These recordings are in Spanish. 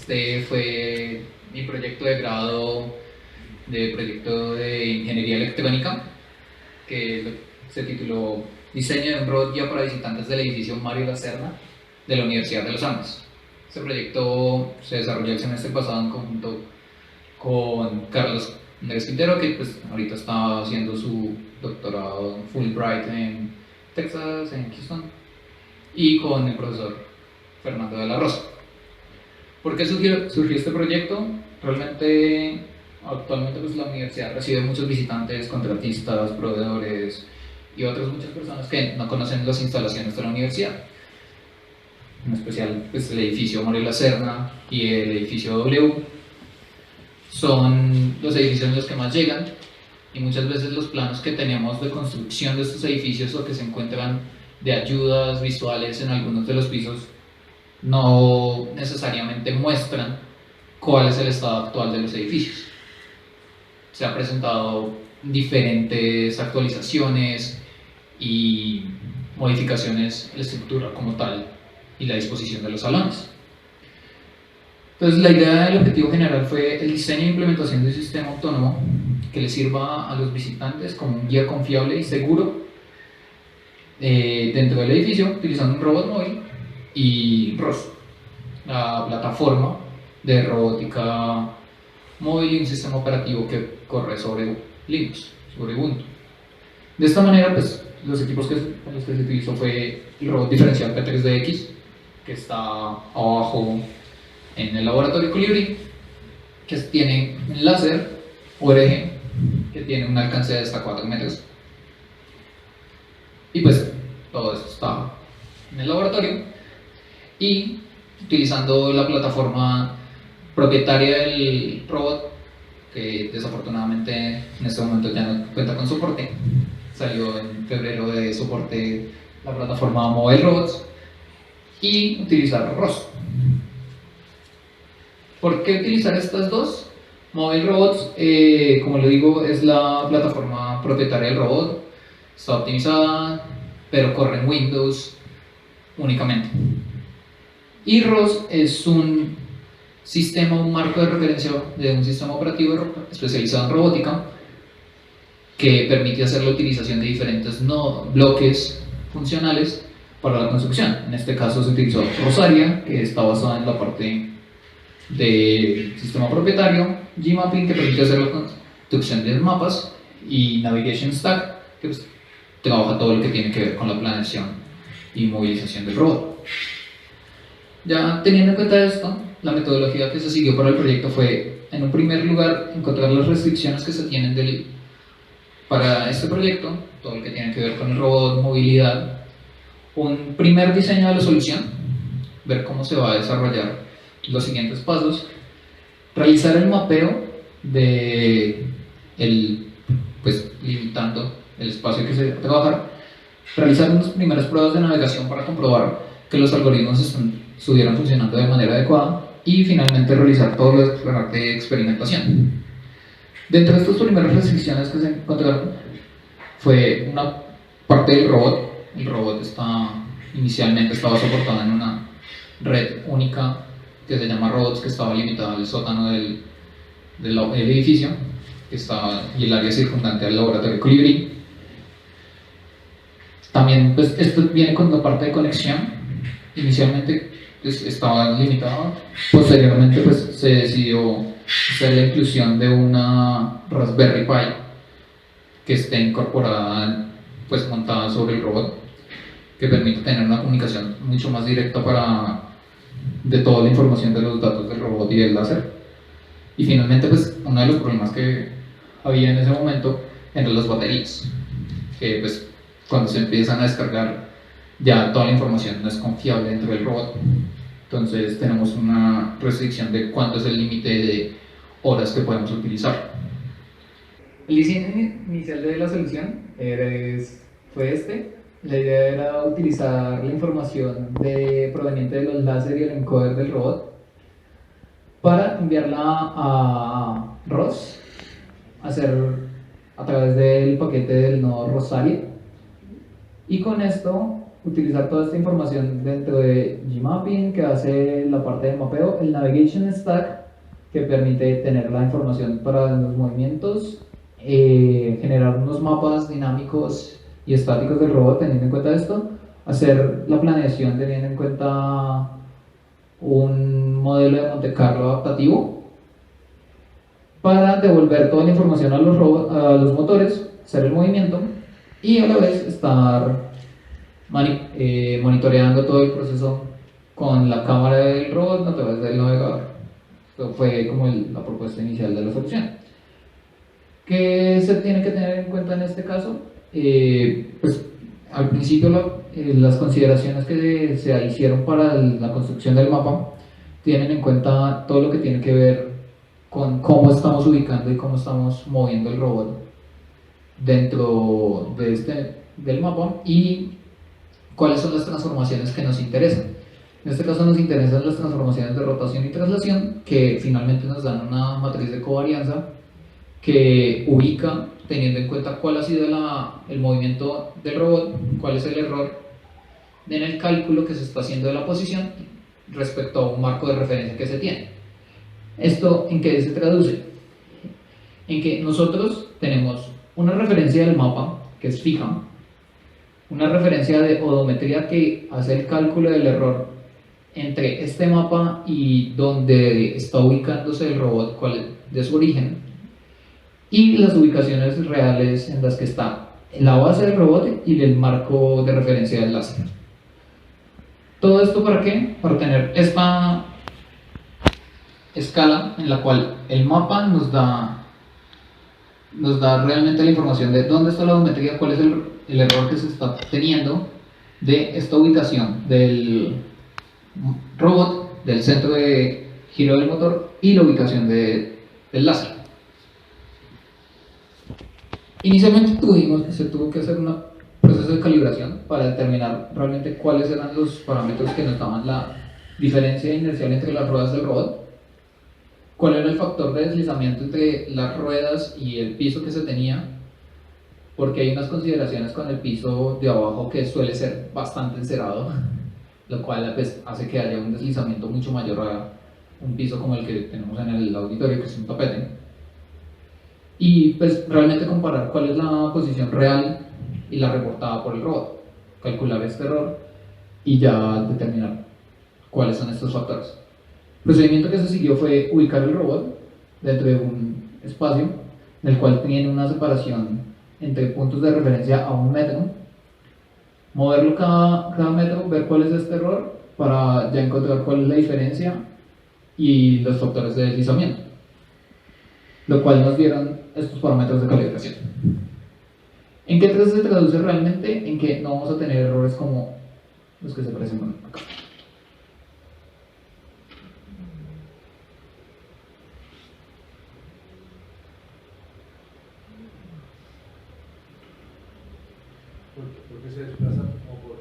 Este fue mi proyecto de grado de proyecto de ingeniería electrónica, que se tituló Diseño de un robot guía para visitantes del edificio Mario Lacerna de la Universidad de los Andes. Este proyecto se desarrolló el semestre pasado en conjunto con Carlos Andrés Quintero, que pues ahorita está haciendo su doctorado en Fulbright en Texas, en Houston, y con el profesor Fernando de la Rosa. ¿Por qué surgió este proyecto? Realmente, actualmente pues, la universidad recibe muchos visitantes, contratistas, proveedores y otras muchas personas que no conocen las instalaciones de la universidad. En especial pues, el edificio Mario Lacerna y el edificio W son los edificios en los que más llegan, y muchas veces los planos que tenemos de construcción de estos edificios o que se encuentran de ayudas visuales en algunos de los pisos no necesariamente muestran cuál es el estado actual de los edificios. Se han presentado diferentes actualizaciones y modificaciones en la estructura como tal y la disposición de los salones. Entonces, la idea del objetivo general fue el diseño e implementación de un sistema autónomo que le sirva a los visitantes como un guía confiable y seguro dentro del edificio, utilizando un robot móvil y ROS, la plataforma de robótica móvil y un sistema operativo que corre sobre Linux, sobre Ubuntu. De esta manera, pues, los equipos con los que se utilizó fue el robot diferencial P3DX, que está abajo en el laboratorio Colibri, que tiene un láser ORG que tiene un alcance de hasta 4 metros, y pues todo esto está en el laboratorio, y utilizando la plataforma propietaria del robot, que desafortunadamente en este momento ya no cuenta con soporte, salió en febrero de soporte la plataforma Mobile Robots, y utilizar ROS. ¿Por qué utilizar estas dos? Mobile Robots, como le digo, es la plataforma propietaria del robot, está optimizada, pero corre en Windows únicamente. Y ROS es un sistema, un marco de referencia de un sistema operativo especializado en robótica que permite hacer la utilización de diferentes bloques funcionales para la construcción. En este caso se utilizó Rosaria, que está basada en la parte del sistema propietario, Gmapping, que permite hacer la construcción de mapas, y Navigation Stack, que pues, trabaja todo lo que tiene que ver con la planeación y movilización del robot. Ya teniendo en cuenta esto, la metodología que se siguió para el proyecto fue, en un primer lugar, encontrar las restricciones que se tienen para este proyecto, todo lo que tiene que ver con el robot, movilidad, un primer diseño de la solución, ver cómo se va a desarrollar los siguientes pasos, realizar el mapeo pues limitando el espacio que se va a trabajar, realizar unas primeras pruebas de navegación para comprobar que los algoritmos estuvieran funcionando de manera adecuada, y finalmente realizar todo lo de experimentación. Dentro de estas primeras restricciones que se encontraron fue una parte del robot. El robot inicialmente estaba soportado en una red única que se llama Robots, que estaba limitada al sótano del edificio, y el área circundante al laboratorio Colibri. También pues, esto viene con la parte de conexión. Inicialmente pues, estaba limitado, posteriormente pues, se decidió hacer la inclusión de una Raspberry Pi que esté incorporada, pues montada sobre el robot, que permite tener una comunicación mucho más directa de toda la información de los datos del robot y del láser. Y finalmente, pues, uno de los problemas que había en ese momento eran las baterías, que pues, cuando se empiezan a descargar, ya toda la información no es confiable dentro del robot. Entonces tenemos una restricción de cuánto es el límite de horas que podemos utilizar. El diseño inicial de la solución fue este. La idea era utilizar la información proveniente de los láser y el encoder del robot para enviarla a ROS, a través del paquete del nodo Rosaria, y con esto utilizar toda esta información dentro de Gmapping, que hace la parte de mapeo, el Navigation Stack, que permite tener la información para los movimientos, generar unos mapas dinámicos y estáticos del robot teniendo en cuenta esto, hacer la planeación teniendo en cuenta un modelo de Monte Carlo adaptativo, para devolver toda la información a los motores, hacer el movimiento y a la vez estar monitoreando todo el proceso con la cámara del robot a través del navegador. Esto fue como la propuesta inicial de la solución. ¿Qué se tiene que tener en cuenta en este caso? Pues al principio las consideraciones que se hicieron para la construcción del mapa tienen en cuenta todo lo que tiene que ver con cómo estamos ubicando y cómo estamos moviendo el robot dentro del mapa y cuáles son las transformaciones que nos interesan. En este caso nos interesan las transformaciones de rotación y traslación, que finalmente nos dan una matriz de covarianza que ubica, teniendo en cuenta cuál ha sido el movimiento del robot, cuál es el error en el cálculo que se está haciendo de la posición respecto a un marco de referencia que se tiene. ¿Esto en qué se traduce? En que nosotros tenemos una referencia del mapa, que es fija, una referencia de odometría que hace el cálculo del error entre este mapa y donde está ubicándose el robot, cuál es de su origen, y las ubicaciones reales en las que está la base del robot y el marco de referencia del láser. ¿Todo esto para qué? Para tener esta escala en la cual el mapa nos da realmente la información de dónde está la odometría, cuál es el error que se está teniendo de esta ubicación del robot, del centro de giro del motor y la ubicación del láser. Inicialmente se tuvo que hacer un proceso de calibración para determinar realmente cuáles eran los parámetros que nos daban la diferencia inercial entre las ruedas del robot, cuál era el factor de deslizamiento entre las ruedas y el piso que se tenía, porque hay unas consideraciones con el piso de abajo que suele ser bastante encerado, lo cual pues, hace que haya un deslizamiento mucho mayor a un piso como el que tenemos en el auditorio, que es un tapete. Y pues realmente comparar cuál es la posición real y la reportada por el robot, calcular este error y ya determinar cuáles son estos factores. El procedimiento que se siguió fue ubicar el robot dentro de un espacio en el cual tiene una separación entre puntos de referencia a 1 metro, moverlo cada metro, ver cuál es este error para ya encontrar cuál es la diferencia y los factores de deslizamiento, lo cual nos dieron estos parámetros de calibración. ¿En qué se traduce realmente? En que no vamos a tener errores como los que se presentan acá. ¿Por qué se desplazan o por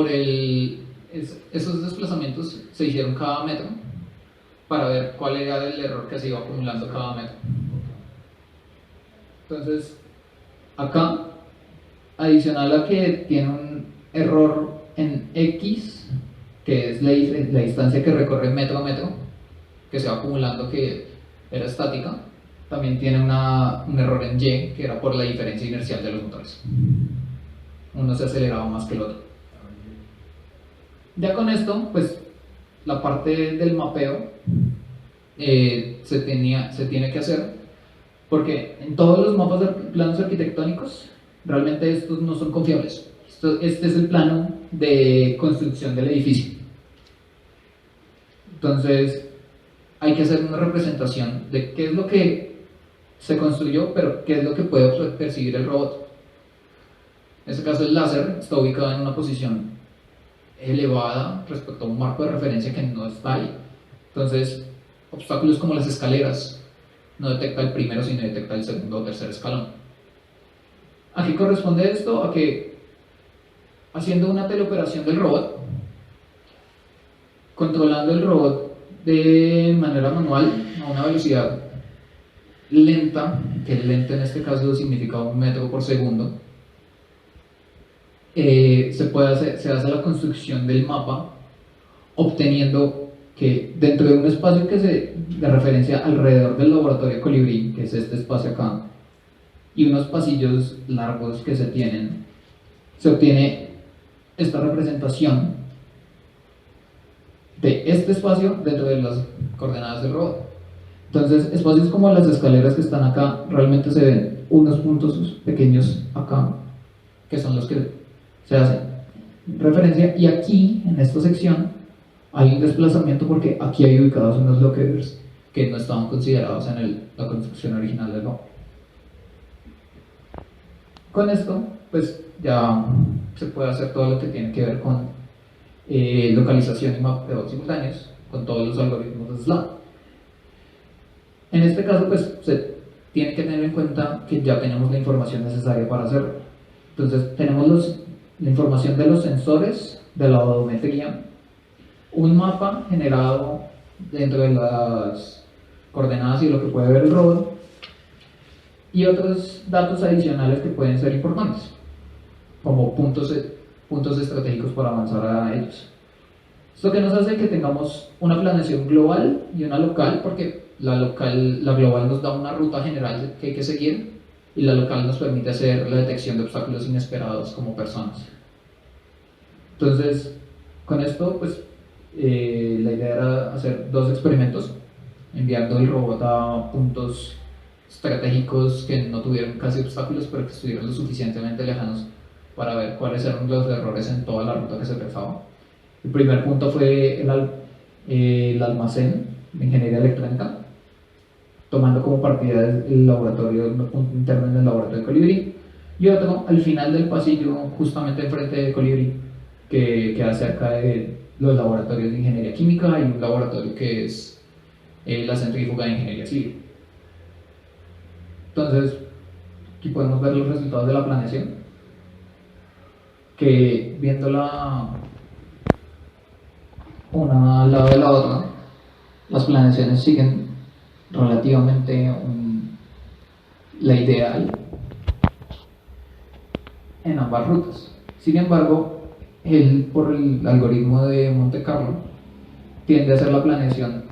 lotes? Esos desplazamientos se hicieron cada metro para ver cuál era el error que se iba acumulando cada metro. Entonces, acá, adicional a que tiene un error en X, que es la distancia que recorre metro a metro, que se va acumulando, que era estática, también tiene un error en Y, que era por la diferencia inercial de los motores. Uno se aceleraba más que el otro. Ya con esto, pues la parte del mapeo se tiene que hacer, porque en todos los mapas de planos arquitectónicos realmente estos no son confiables. Este es el plano de construcción del edificio. Entonces hay que hacer una representación de qué es lo que se construyó, pero qué es lo que puede percibir el robot. En este caso el láser está ubicado en una posición elevada respecto a un marco de referencia que no está ahí. Entonces, obstáculos como las escaleras no detecta el primero, sino detecta el segundo o tercer escalón. ¿A qué corresponde esto? A que haciendo una teleoperación del robot, controlando el robot de manera manual a una velocidad lenta, que lenta en este caso significa 1 metro por segundo, se hace la construcción del mapa obteniendo que dentro de un espacio de referencia alrededor del laboratorio Colibrí, que es este espacio acá, y unos pasillos largos que se tienen, se obtiene esta representación de este espacio dentro de las coordenadas del robot. Entonces, espacios como las escaleras que están acá, realmente se ven unos puntos pequeños acá, que son los que se hacen referencia, y aquí, en esta sección, hay un desplazamiento porque aquí hay ubicados unos lockers que no estaban considerados en la construcción original del robot. Con esto, pues ya se puede hacer todo lo que tiene que ver con localización y mapeo simultáneos con todos los algoritmos de SLAM. En este caso, pues se tiene que tener en cuenta que ya tenemos la información necesaria para hacerlo. Entonces, tenemos la información de los sensores, de la odometría, un mapa generado dentro de las coordenadas y lo que puede ver el robot, y otros datos adicionales que pueden ser importantes, como puntos estratégicos para avanzar a ellos. Esto que nos hace que tengamos una planeación global y una local, porque la global nos da una ruta general que hay que seguir, y la local nos permite hacer la detección de obstáculos inesperados como personas. Entonces, con esto, pues, la idea era hacer 2 experimentos, enviando el robot a puntos estratégicos que no tuvieran casi obstáculos, pero que estuvieran lo suficientemente lejanos para ver cuáles eran los errores en toda la ruta que se trazaba. El primer punto fue el almacén de ingeniería electrónica, tomando como partida el laboratorio, un punto interno en el laboratorio de Colibrí, y otro al final del pasillo, justamente enfrente de Colibrí, que queda cerca de los laboratorios de ingeniería química y un laboratorio que es la centrífuga de ingeniería civil. Entonces, aquí podemos ver los resultados de la planeación, que viéndola una al lado de la otra, las planeaciones siguen relativamente la ideal en ambas rutas. Sin embargo, por el algoritmo de Monte Carlo, tiende a hacer la planeación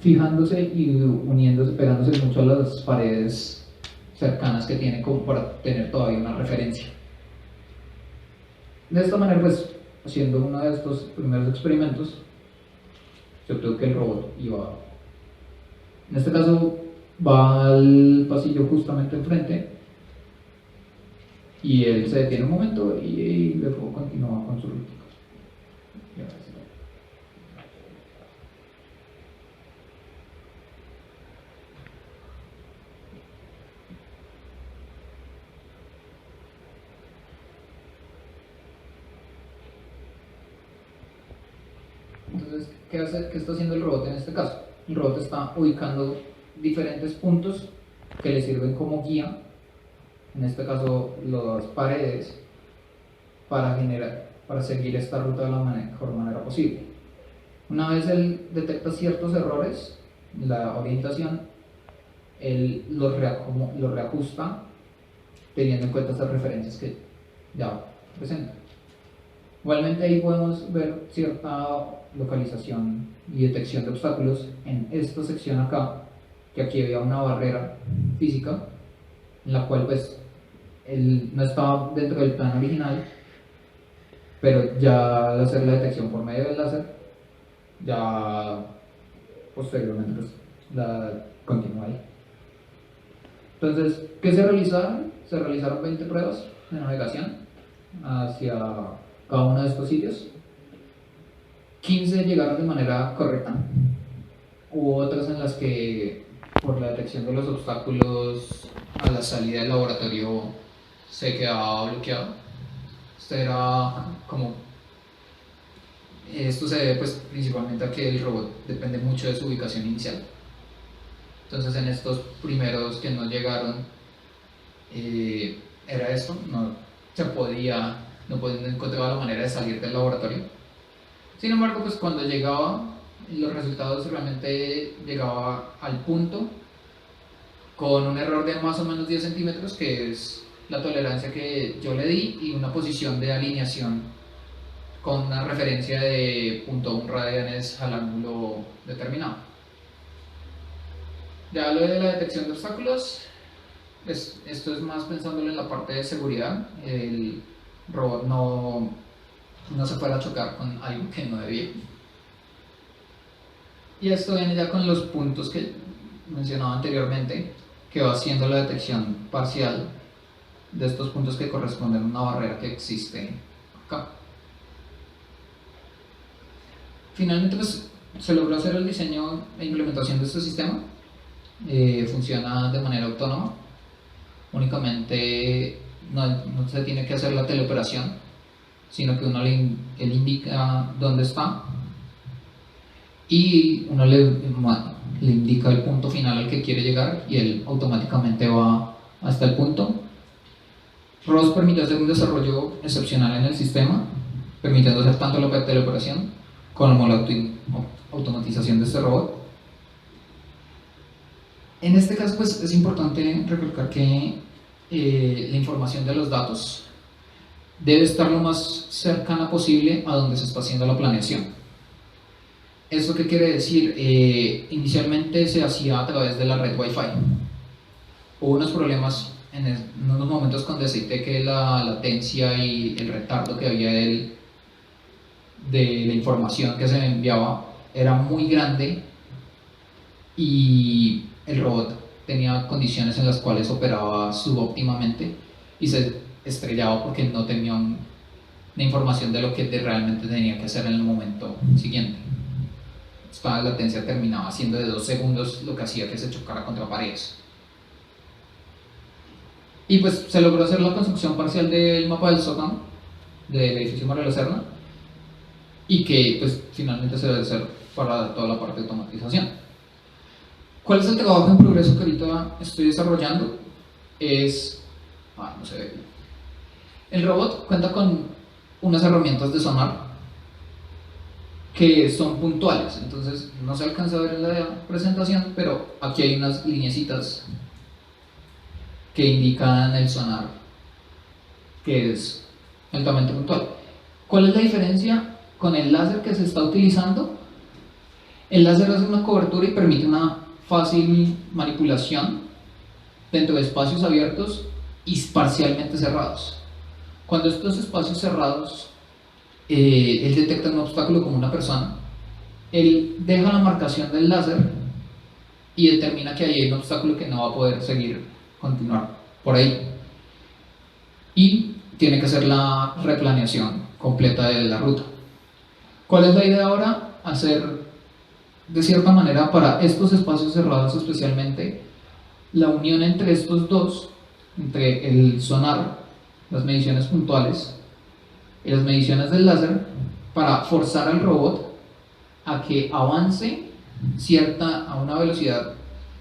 fijándose y uniéndose, pegándose mucho a las paredes cercanas que tiene, como para tener todavía una referencia. De esta manera, pues, haciendo uno de estos primeros experimentos, se obtuvo que el robot iba, en este caso, va al pasillo justamente enfrente, y él se detiene un momento y luego continúa con su ruta. Entonces, ¿qué está haciendo el robot en este caso? El robot está ubicando diferentes puntos que le sirven como guía, en este caso las paredes, para seguir esta ruta de la mejor manera posible. Una vez él detecta ciertos errores en la orientación, él los reajusta teniendo en cuenta estas referencias que ya presenta. Igualmente ahí podemos ver cierta localización y detección de obstáculos en esta sección acá, que aquí había una barrera física en la cual pues él no estaba dentro del plan original, pero ya al hacer la detección por medio del láser, ya posteriormente pues la continúa ahí. Entonces, ¿qué se realizaron? Se realizaron 20 pruebas de navegación hacia cada uno de estos sitios. 15 llegaron de manera correcta. Hubo otras en las que, por la detección de los obstáculos a la salida del laboratorio, se quedaba bloqueado. Esto se debe pues principalmente a que el robot depende mucho de su ubicación inicial. Entonces, en estos primeros que no llegaron, era esto, no podían encontrar la manera de salir del laboratorio. Sin embargo, pues cuando llegaba, los resultados realmente llegaba al punto con un error de más o menos 10 centímetros, que es la tolerancia que yo le di y una posición de alineación con una referencia de 0.1 radianes al ángulo determinado. Ya lo de la detección de obstáculos, esto es más pensándolo en la parte de seguridad. El robot no se fuera a chocar con algo que no debía. Y esto viene ya con los puntos que mencionaba anteriormente, que va haciendo la detección parcial de estos puntos que corresponden a una barrera que existe acá. Finalmente, pues, se logró hacer el diseño e implementación de este sistema. Funciona de manera autónoma. Únicamente no se tiene que hacer la teleoperación, sino que uno él indica dónde está y uno le indica el punto final al que quiere llegar y él automáticamente va hasta el punto. ROS permite hacer un desarrollo excepcional en el sistema, permitiendo hacer tanto la teleoperación como la automatización de este robot. En este caso, pues, es importante recalcar que la información de los datos debe estar lo más cercana posible a donde se está haciendo la planeación. ¿Esto qué quiere decir? Inicialmente se hacía a través de la red Wi-Fi. Hubo unos problemas en unos momentos con decirte que la latencia y el retardo que había de la información que se enviaba era muy grande y el robot tenía condiciones en las cuales operaba subóptimamente y se estrellaba porque no tenía una información de lo que realmente tenía que hacer en el momento siguiente. Esta latencia terminaba siendo de 2 segundos, lo que hacía que se chocara contra paredes. Y pues se logró hacer la construcción parcial del mapa del sótano del edificio María Serna y que pues finalmente se debe hacer para toda la parte de automatización. ¿Cuál es el trabajo en progreso que ahorita estoy desarrollando? No se ve. El robot cuenta con unas herramientas de sonar que son puntuales, entonces no se alcanza a ver en la presentación, pero aquí hay unas lineecitas que indican el sonar, que es altamente puntual. ¿Cuál es la diferencia con el láser que se está utilizando? El láser hace una cobertura y permite una fácil manipulación dentro de espacios abiertos y parcialmente cerrados. Cuando estos espacios cerrados él detecta un obstáculo como una persona, él deja la marcación del láser y determina que ahí hay un obstáculo que no va a poder continuar por ahí y tiene que hacer la replaneación completa de la ruta. ¿Cuál es la idea ahora? Hacer de cierta manera para estos espacios cerrados especialmente la unión entre estos dos, entre el sonar, las mediciones puntuales y las mediciones del láser, para forzar al robot a que avance a una velocidad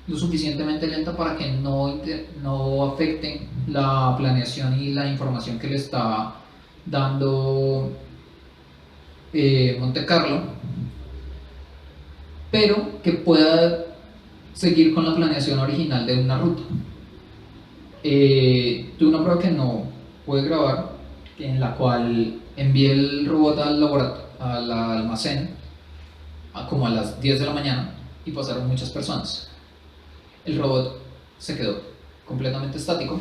lo suficientemente lenta para que no afecten la planeación y la información que le está dando Monte Carlo, pero que pueda seguir con la planeación original de una ruta. Tuve una prueba que no pude grabar, en la cual envié el robot al almacén como a las 10 de la mañana y pasaron muchas personas. El robot se quedó completamente estático,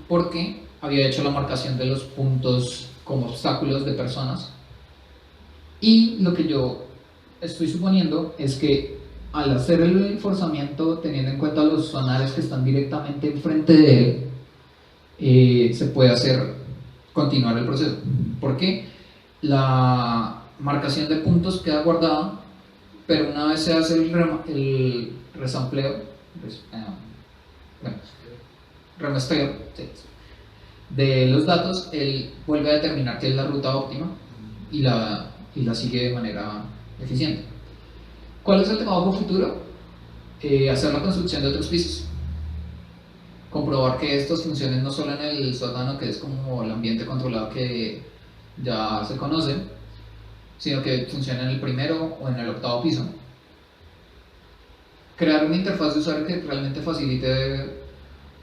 porque había hecho la marcación de los puntos como obstáculos de personas, y lo que yo estoy suponiendo es que al hacer el forzamiento teniendo en cuenta los sonares que están directamente enfrente de él, se puede continuar el proceso, porque la marcación de puntos queda guardada, pero una vez se hace el resampleo, remuestreo de los datos, él vuelve a determinar que es la ruta óptima y la sigue de manera eficiente. ¿Cuál es el trabajo futuro? Hacer la construcción de otros pisos, comprobar que estos funcionen no solo en el sótano, que es como el ambiente controlado que ya se conoce, sino que funcione en el primero o en el 8º piso. Crear una interfaz de usuario que realmente facilite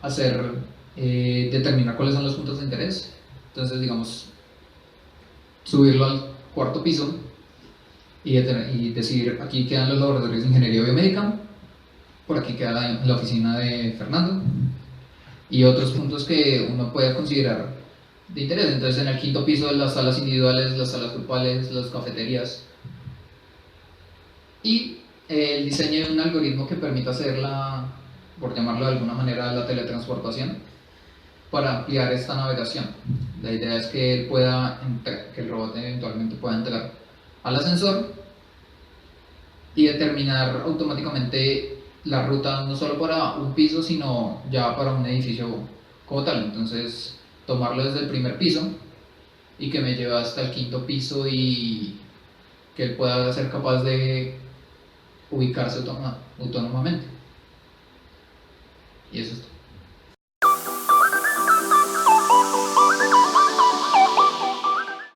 hacer determinar cuáles son los puntos de interés. Entonces, digamos, subirlo al cuarto piso y decir, aquí quedan los laboratorios de ingeniería biomédica, por aquí queda la oficina de Fernando, y otros puntos que uno pueda considerar de interés. Entonces, en el quinto piso, las salas individuales, las salas grupales, las cafeterías, y el diseño de un algoritmo que permita hacer por llamarlo de alguna manera, la teletransportación para ampliar esta navegación. La idea es que que el robot eventualmente pueda entrar al ascensor y determinar automáticamente la ruta no solo para un piso, sino ya para un edificio como tal. Entonces, tomarlo desde el primer piso y que me lleve hasta el quinto piso y que él pueda ser capaz de ubicarse autónomamente. Y eso es todo.